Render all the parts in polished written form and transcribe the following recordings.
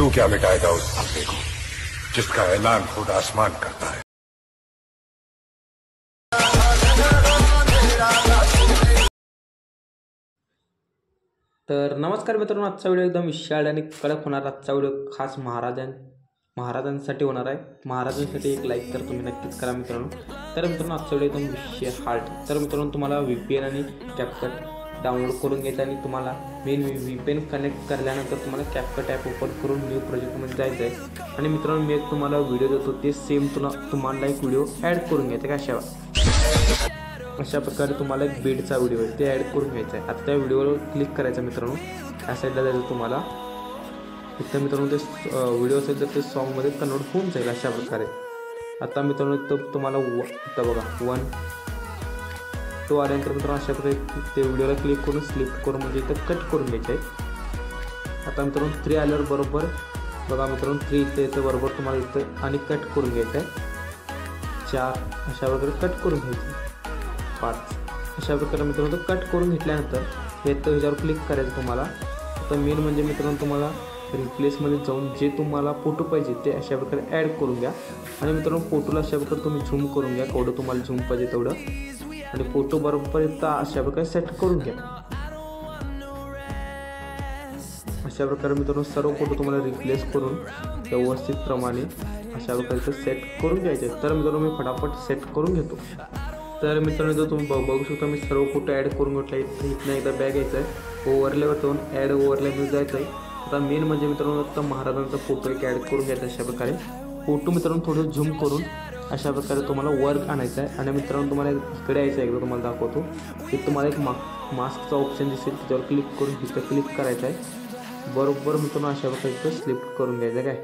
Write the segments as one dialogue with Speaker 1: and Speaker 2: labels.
Speaker 1: तू क्या मिटाएगा उस धब्बे को जिसका ऐलान खुद आसमान करता है।
Speaker 2: तर नमस्कार मित्रांनो, आजचा व्हिडिओ एकदम विशाल आणि कडक होणार। आजचा व्हिडिओ खास महाराजांसाठी होणार आहे। महाराजांसाठी एक लाईक तर तुम्ही नक्कीच करा मित्रांनो। तर मित्रांनो, आजचा व्हिडिओ एकदम विशेष हार्ड। तर मित्रांनो, तुम्हाला VPN आणि CapCut डाउनलोड करून घ्यायचं आणि तुम्हाला मेन VPN कनेक्ट करल्यानंतर तुम्हाला CapCut ॲप ओपन करून न्यू प्रोजेक्टमध्ये जायचं आहे। आणि मित्रांनो, मी एक तुम्हाला व्हिडिओ देतो, ते सेम तुम्हाला एक व्हिडिओ ॲड करून घ्यायचा आहे। अशा प्रकारे तुम्हाला एक बेडचा व्हिडिओ आहे ते ॲड करून घ्यायचा आहे। आता त्या व्हिडिओवर क्लिक करायचं मित्रांनो, या साईडला जायचं तुम्हाला। इथं मित्रांनो ते व्हिडिओ असेल तर ते सॉन्गमध्ये कन्वर्ट होऊन जाईल अशा प्रकारे। आता मित्रांनो इथं तुम्हाला इथं बघा 1 2 आल्यानंतर मित्रांनो अशा प्रकारे ते व्हिडिओला क्लिक करून सिलेक्ट करून म्हणजे इथं कट करून घ्यायचं आहे। आता मित्रांनो 3 आल्यावर बरोबर बघा मित्रांनो 3 इथं येतं बरोबर तुम्हाला इथं आणि कट करून घ्यायचं आहे। 4 अशा प्रकारे कट करून घ्यायचं, 5 अशा प्रकारे मित्रांनो कट करून घेतल्यानंतर ह्याच्यावर क्लिक करायचं तुम्हाला। आता मेन म्हणजे मित्रांनो तुम्हाला रिप्लेसमध्ये जाऊन जे तुम्हाला फोटो पाहिजे ते अशा प्रकारे ॲड करून घ्या। आणि मित्रांनो फोटोला अशा प्रकारे तुम्ही झूम करून घ्या, केवढं तुम्हाला झूम पाहिजे तेवढं, आणि फोटो बरोबर इथं अशा प्रकारे सेट करून घ्या। अशा प्रकारे मित्रांनो सर्व फोटो तुम्हाला रिप्लेस करून व्यवस्थित प्रमाणे अशा प्रकारे इथं सेट करून घ्यायचे। तर मित्रांनो मी फटाफट सेट करून घेतो। तर मित्रांनो जर तुम्ही बघू शकता मी सर्व फोटो ॲड करून घेतला। इथनं एकदा बॅग घ्यायचा आहे, ओव्हरलेवर जाऊन ॲड ओव्हरलेमध्ये जायचं आहे। आता मेन म्हणजे मित्रांनो आता महाराजांचा फोटो एक ॲड करून घ्यायचा अशा प्रकारे। फोटो मित्रांनो थोडं झूम करून अशा प्रकारे तुम्हाला वर्क आणायचं आहे। आणि मित्रांनो तुम्हाला इकडे यायचं आहे, एकदा तुम्हाला दाखवतो। एक तुम्हाला एक मास्कचा ऑप्शन दिसेल, त्याच्यावर क्लिक करून इथं क्लिक करायचं आहे। बरोबर मित्रांनो अशा प्रकारे इथं स्लिप करून घ्यायचं काय,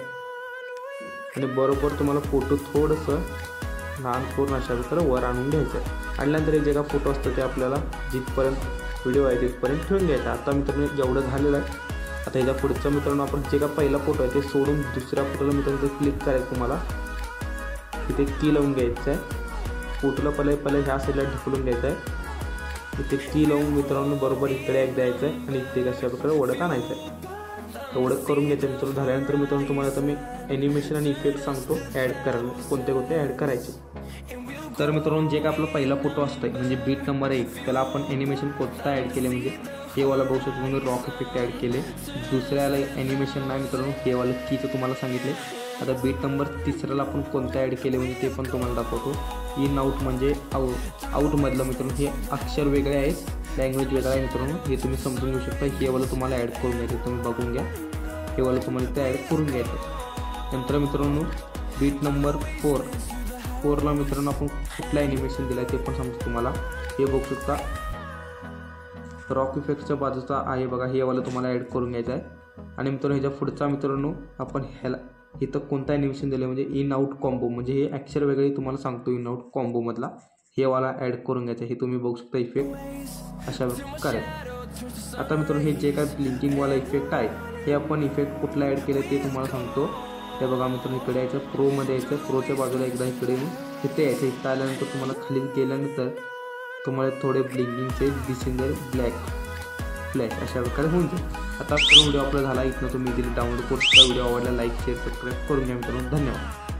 Speaker 2: आणि बरोबर तुम्हाला फोटो थोडंसं लहान करून अशा प्रकारे वर आणून घ्यायचं आहे। आणल्यानंतर हे जे का फोटो असतं ते आपल्याला जिथपर्यंत व्हिडिओ आहे तिथपर्यंत ठेवून घ्यायचा। आता मित्रांनो जेवढं झालेलं आहे, आता ह्याच्या पुढचं मित्रांनो आपण जे का पहिला फोटो आहे ते सोडून दुसऱ्या फोटोला मित्रांनो क्लिक करायचं तुम्हाला। इथे की लावून घ्यायचं आहे, फोटोला पहिले ह्या साईडला ढकलून घ्यायचं आहे। इथे की लावून मित्रांनो बरोबर इकडे एक द्यायचं आहे आणि इथे अशा प्रकारे ओढत आणायचं आहे। ओढत करून घ्यायचं मित्रांनो। झाल्यानंतर मित्रांनो तुम्हाला आता मी ॲनिमेशन आणि इफेक्ट सांगतो ॲड करायला, कोणते ॲड करायचे। तर मित्रांनो जे का आपला पहिला फोटो असतो म्हणजे बीट नंबर 1 त्याला आपण ॲनिमेशन कोणता ॲड केले म्हणजे हे वाला बघू शकतो तुम्ही रॉक इफेक्ट ॲड केले। दुसऱ्याला ॲनिमेशन नाही मित्रांनो, हे वाला कीचं तुम्हाला सांगितले। आता बीट नंबर 3ला आपण कोणता ॲड केले म्हणजे ते पण तुम्हाला दाखवतो। इन आउट म्हणजे आउटमधलं मित्रांनो हे अक्षर वेगळे आहेत, लँग्वेज वेगळा आहे मित्रांनो, हे तुम्ही समजून घेऊ शकता। हे वाला तुम्हाला ॲड करून घ्यायचं, तुम्ही बघून घ्या। हे वाला तुम्हाला इथे ॲड करून घ्यायचं। नंतर मित्रांनो बीट नंबर 4ला मित्रांनो आपण कुठला ॲनिमेशन दिला आहे ते पण समजतो तुम्हाला। हे बघू शकता रॉक इफेक्टच्या बाजूचा आहे बघा, हे वाला तुम्हाला ॲड करून घ्यायचं आहे। आणि मित्रांनो ह्याच्या पुढचा मित्रांनो आपण ह्याला इथं कोणता ॲनिमेशन दिलं म्हणजे इन आउट कॉम्बो, म्हणजे हे अक्षर वेगळे तुम्हाला सांगतो इन आउट कॉम्बोमधला हे वाला ॲड करून घ्यायचं। हे तुम्ही बघू शकता इफेक्ट अशा प्रकारे। आता मित्रांनो हे जे काय ब्लिंकिंगवाला इफेक्ट आहे हे आपण इफेक्ट कुठला ॲड केलं ते तुम्हाला सांगतो। हे बघा मित्रांनो इकडे यायचं, प्रोमध्ये यायचं, प्रोच्या बाजूला एकदा इकडे इथे यायचं। इथं आल्यानंतर तुम्हाला खाली गेल्यानंतर तुम्हाला थोडे ब्लिंकिंगचे दिसून जाईल फ्लॅश अशा प्रकारे होऊन जाईल। आता व्हिडिओ आपला झाला, इथनं तुम्ही दिले डाउनलोड करून व्हिडिओ आवडला लाईक शेअर सबस्क्राईब करून घ्या मित्रांनो। धन्यवाद।